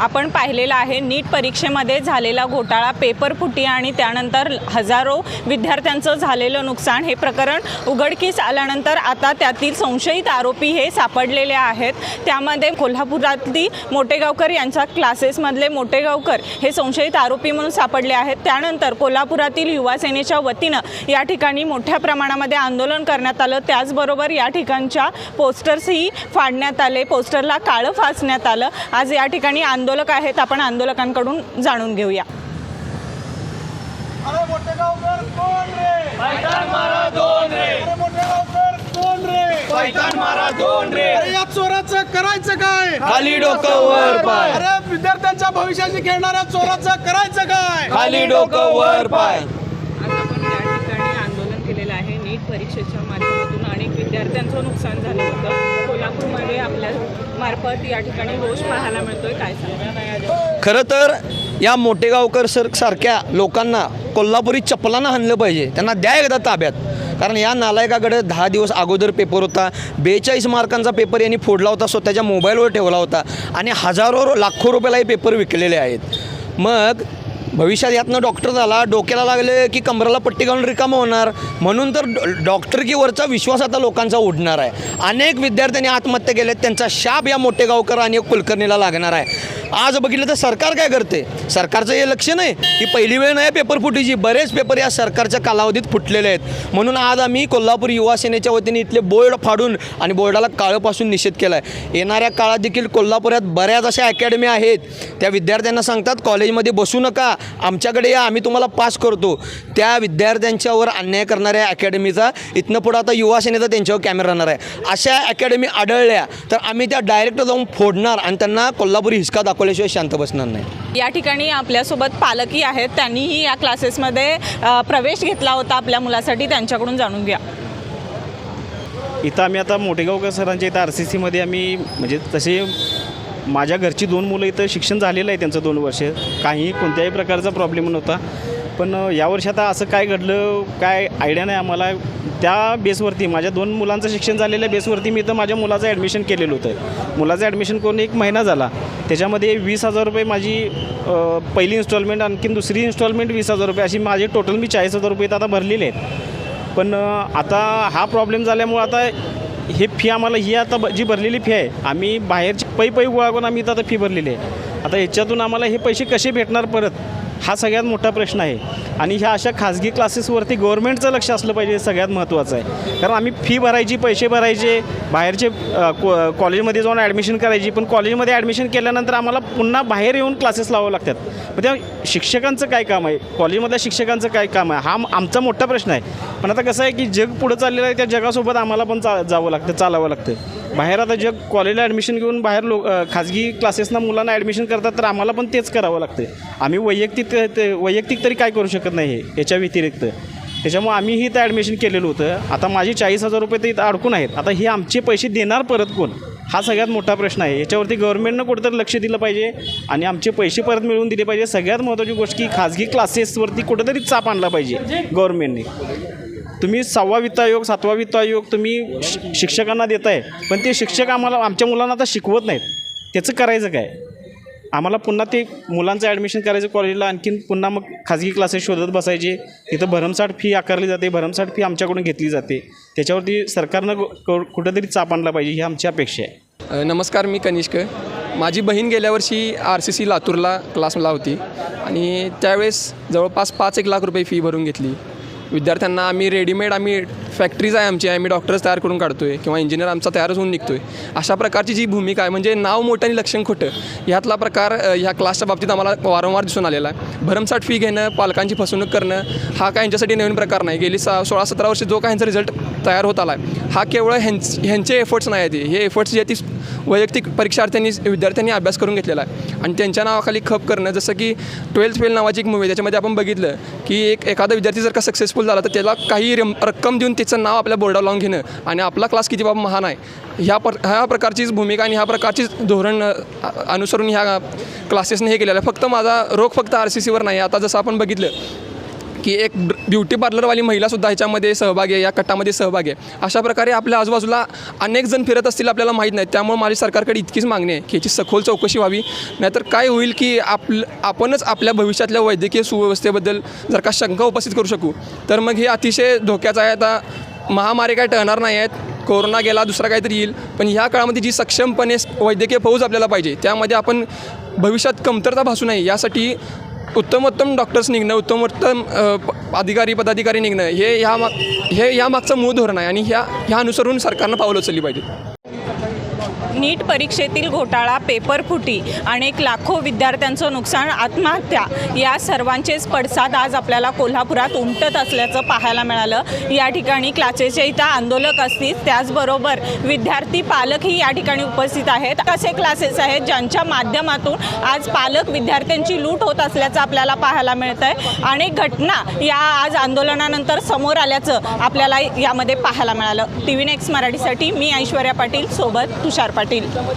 आपण पाहिलेला आहे नीट परीक्षेमध्ये झालेला घोटाळा, पेपर फुटी आणि त्यानंतर हजारो विद्यार्थ्यांचं झालेलं नुकसान हे प्रकरण उघडकीस आल्यानंतर आता त्यातील संशयित आरोपी हे सापडलेले आहेत। त्यामध्ये कोल्हापुरातली मोटेगावकर यांच्या क्लासेसमधले मोटेगावकर हे संशयित आरोपी म्हणून सापडले आहेत। त्यानंतर कोल्हापुरातील युवा सेनेच्या वतीनं या ठिकाणी मोठ्या प्रमाणामध्ये आंदोलन करण्यात आलं। त्याचबरोबर या ठिकाणच्या पोस्टर्सही फाडण्यात आले, पोस्टरला काळं फासण्यात आलं। आज या ठिकाणी आंदोलक आहेत, आपण आंदोलकांकडून जाणून घेऊया। अरे मोटेगावकर कोण रे? पैठण मारा दोन रे. अरे मोटेगावकर कोण रे? पैठण मारा दोन रे. अरे या चोराचं करायचं काय? खाली डोकं वर पाय. अरे विद्यार्थ्यांच्या भविष्याशी खेळणाऱ्या चोराचं करायचं काय? खाली डोकं वर पाय. आज आपण या ठिकाणी आंदोलन केलेलं आहे। नीट परीक्षेच्या माध्यमातून अनेक विद्यार्थ्यांचं नुकसान झालं होतं। कोल्हापूरमध्ये आपल्या मार्फत या ठिकाणी रोष पाहायला मिळतोय, काय सांगा? खरं तर या मोटेगावकर सारख्या लोकांना कोल्हापुरी चपलानं हाणलं पाहिजे, त्यांना द्या एकदा ताब्यात। कारण या नालायकाकडे 10 दिवस अगोदर पेपर होता, 42 मार्कांचा पेपर यांनी फोडला होता, स्वतःच्या मोबाईलवर ठेवला होता आणि हजारो लाखो रुपयाला हे पेपर विकलेले आहेत। मग भविष्यात यातनं डॉक्टर झाला, डोक्याला लागले की कमराला पट्टी घालून रिकामं होणार, म्हणून तर डॉक्टरकीवरचा विश्वास आता लोकांचा उडणार आहे। अनेक विद्यार्थ्यांनी आत्महत्या केल्यात, त्यांचा शाप या मोटेगावकर आणि कुलकर्णीला लागणार आहे। आज बघितलं तर सरकार काय करते, सरकारचं हे लक्ष नाही की पहिली वेळ नाही पेपर फुटीची, बरेच पेपर या सरकारच्या कालावधीत फुटलेले आहेत। म्हणून आज आम्ही कोल्हापूर युवा सेनेच्या वतीने इथले बोर्ड फाडून आणि बोर्डाला काळंपासून निषेध केला आहे। येणाऱ्या काळात देखील कोल्हापुरात बऱ्याच अशा अकॅडमी आहेत, त्या विद्यार्थ्यांना सांगतात कॉलेजमध्ये बसू नका, आमच्याकडे या, आम्ही तुम्हाला पास करतो। त्या विद्यार्थ्यांच्यावर अन्याय करणाऱ्या अकॅडमीचा इथनं पुढं आता युवा सेनेचा त्यांच्यावर कॅमेरा राहणार आहे। अशा अकॅडमी आढळल्या तर आम्ही त्या डायरेक्ट जाऊन फोडणार आणि त्यांना कोल्हापुरी हिसका दाखवल्याशिवाय शांत बसणार नाही। या ठिकाणी आपल्यासोबत पालकही आहेत, त्यांनीही या क्लासेसमध्ये प्रवेश घेतला होता आपल्या मुलासाठी, त्यांच्याकडून जाणून घ्या। इथं आम्ही आता मोटेगावकर सरांच्या इथं RCCमध्ये आम्ही म्हणजे तसे माझ्या घरची 2 मुलं इथं शिक्षण झालेलं आहे त्यांचं 2 वर्ष, काही कोणत्याही प्रकारचा प्रॉब्लेम नव्हता। पण यावर्षी आता असं काय घडलं काय आयडिया नाही आम्हाला। त्या बेसवरती माझ्या 2 मुलांचं शिक्षण झालेल्या बेसवरती मी इथं माझ्या मुलाचं ॲडमिशन केलेलं होतं। मुलाचं ॲडमिशन करून 1 महिना झाला, त्याच्यामध्ये 20,000 रुपये माझी पहिली इन्स्टॉलमेंट, आणखीन दुसरी इन्स्टॉलमेंट 20,000 रुपये, अशी माझे टोटल मी 40,000 रुपये आता भरलेले आहेत। पण आता हा प्रॉब्लेम झाल्यामुळं आता हे फी आम्हाला ही आता जी भरलेली फी आहे, आम्ही बाहेरची पै गोळा करून आम्ही इथं आता फी भरलेली आहे। आता याच्यातून आम्हाला हे पैसे कसे भेटणार परत, हा सगळ्यात मोठा प्रश्न आहे। आणि ह्या अशा खाजगी क्लासेसवरती गव्हर्नमेंटचं लक्ष असलं पाहिजे, सगळ्यात महत्त्वाचं आहे। कारण आम्ही फी भरायची, पैसे भरायचे, बाहेरचे कॉलेजमध्ये जाऊन ॲडमिशन करायची, पण कॉलेजमध्ये ॲडमिशन केल्यानंतर आम्हाला पुन्हा बाहेर येऊन क्लासेस लावावे लागतात। मग त्या शिक्षकांचं काय काम आहे, कॉलेजमधल्या शिक्षकांचं काय काम आहे, हा आमचा मोठा प्रश्न आहे। पण आता कसं आहे की जग पुढं चाललेलं आहे, त्या जगासोबत आम्हाला पण जावं लागतं, चालावं लागतं बाहेर। आता जग कॉलेजला ॲडमिशन घेऊन बाहेर खाजगी क्लासेसना मुलांना ॲडमिशन करतात, तर आम्हाला पण तेच करावं लागतं। आम्ही वैयक्तिक तरी काय करू शकत नाही याच्या व्यतिरिक्त, त्याच्यामुळे आम्हीही इथं ॲडमिशन केलेलं होतं। आता माझे 40,000 रुपये तर इथं अडकून आहेत, आता हे आमचे पैसे देणार परत कोण, हा सगळ्यात मोठा प्रश्न आहे। याच्यावरती गव्हर्नमेंटनं कुठंतरी लक्ष दिलं पाहिजे आणि आमचे पैसे परत मिळवून दिले पाहिजे। सगळ्यात महत्त्वाची गोष्ट की खाजगी क्लासेसवरती कुठंतरी चाप आणला पाहिजे गव्हर्नमेंटने। तुम्ही 6वा वित्त आयोग 7वा वित्त आयोग तुम्ही शिक्षकांना देताय, पण ते शिक्षक आमच्या मुलांना आता शिकवत नाहीत, त्याचं करायचं काय? आम्हाला पुन्हा ते मुलांचं ॲडमिशन करायचं कॉलेजला, आणखीन पुन्हा मग खाजगी क्लासेस शोधत बसायचे, तिथं भरमसाठ फी आकारली जाते, भरमसाठ फी आमच्याकडून घेतली जाते। त्याच्यावरती सरकारनं कुठंतरी चाप आणला पाहिजे, ही आमची अपेक्षा आहे। नमस्कार, मी कनिष्क। माझी बहीण गेल्या वर्षी RCC लातूरला क्लासला होती आणि त्यावेळेस जवळपास 5-1 लाख रुपये फी भरून घेतली। विद्यार्थ्यांना आम्ही फॅक्टरीज आहे आमची, आम्ही डॉक्टर्स तयार करून काढतो आहे किंवा इंजिनियर आमचा तयारच होऊन निघतो आहे। अशा प्रकारची जी भूमिका आहे, म्हणजे नाव मोठं आणि लक्षण खोटं, ह्यातला प्रकार ह्या क्लासच्या बाबतीत आम्हाला वारंवार दिसून आलेला आहे। भरमसाठ फी घेणं, पालकांची फसवणूक करणं, हा काय यांच्यासाठी नवीन प्रकार नाही। गेली 16-17 वर्ष जो काय ह्यांचा रिझल्ट तयार होत आला आहे, हा केवळ ह्यांचे एफर्ट्स नाही आहेत, हे एफर्ट्स जे ती वैयक्तिक परीक्षार्थ्यांनी विद्यार्थ्यांनी अभ्यास करून घेतलेला आहे आणि त्यांच्या नावाखाली खप करणं। जसं की 12th फेल नावाची एक मूवी, त्याच्यामध्ये आपण बघितलं की एखादा विद्यार्थी जर का सक्सेसफुल झाला तर त्याला काही रक्कम देऊन त्याचं नाव आपल्या बोर्डावर लावून घेणं आणि आपला क्लास किती बाबा महान आहे, ह्या प्रकारचीच भूमिका आणि ह्या प्रकारचीच धोरण अनुसरून ह्या क्लासेसने हे केलेलं आहे। फक्त माझा रोख फक्त RCCवर नाही, आता जसं आपण बघितलं की एक ब्युटी पार्लरवाली महिलासुद्धा ह्याच्यामध्ये सहभागी आहे, या कटामध्ये सहभागी आहे. अशा प्रकारे आपल्या आजूबाजूला अनेक जण फिरत असतील आपल्याला माहीत नाही. त्यामुळे माझी सरकारकडे इतकीच मागणी आहे की याची सखोल चौकशी व्हावी. नाहीतर काय होईल की आपणच आपल्या भविष्यातल्या वैद्यकीय सुव्यवस्थेबद्दल जर का शंका उपस्थित करू शकू तर मग हे अतिशय धोक्याचं आहे. आता महामारी काय टळणार नाही आहेत, कोरोना गेला, दुसरा काहीतरी येईल, पण ह्या काळामध्ये जी सक्षमपणे वैद्यकीय फौज आपल्याला पाहिजे त्यामध्ये आपण भविष्यात कमतरता भासू नये यासाठी उत्तमोत्तम डॉक्टर्स निघणं, उत्तमोत्तम पदाधिकारी निघणं हे यामागचं मूळ धोरण आहे आणि ह्या अनुसरून सरकारनं पावलं उचलली पाहिजे. नीट परीक्षेतील घोटाळा, पेपरफुटी, अनेक लाखो विद्यार्थ्यांचं नुकसान, आत्महत्या या सर्वांचेच पडसाद आज आपल्याला कोल्हापुरात उमटत असल्याचं पाहायला मिळालं. या ठिकाणी क्लासेसचे इथं आंदोलक असतील, त्याचबरोबर विद्यार्थी पालकही या ठिकाणी उपस्थित आहेत. असे क्लासेस आहेत ज्यांच्या माध्यमातून आज पालक विद्यार्थ्यांची लूट होत असल्याचं आपल्याला पाहायला मिळतं आहे. अनेक घटना या आज आंदोलनानंतर समोर आल्याचं आपल्याला यामध्ये पाहायला मिळालं. TV नेक्स्ट मराठीसाठी मी ऐश्वर्या पाटील, सोबत तुषार पाटील.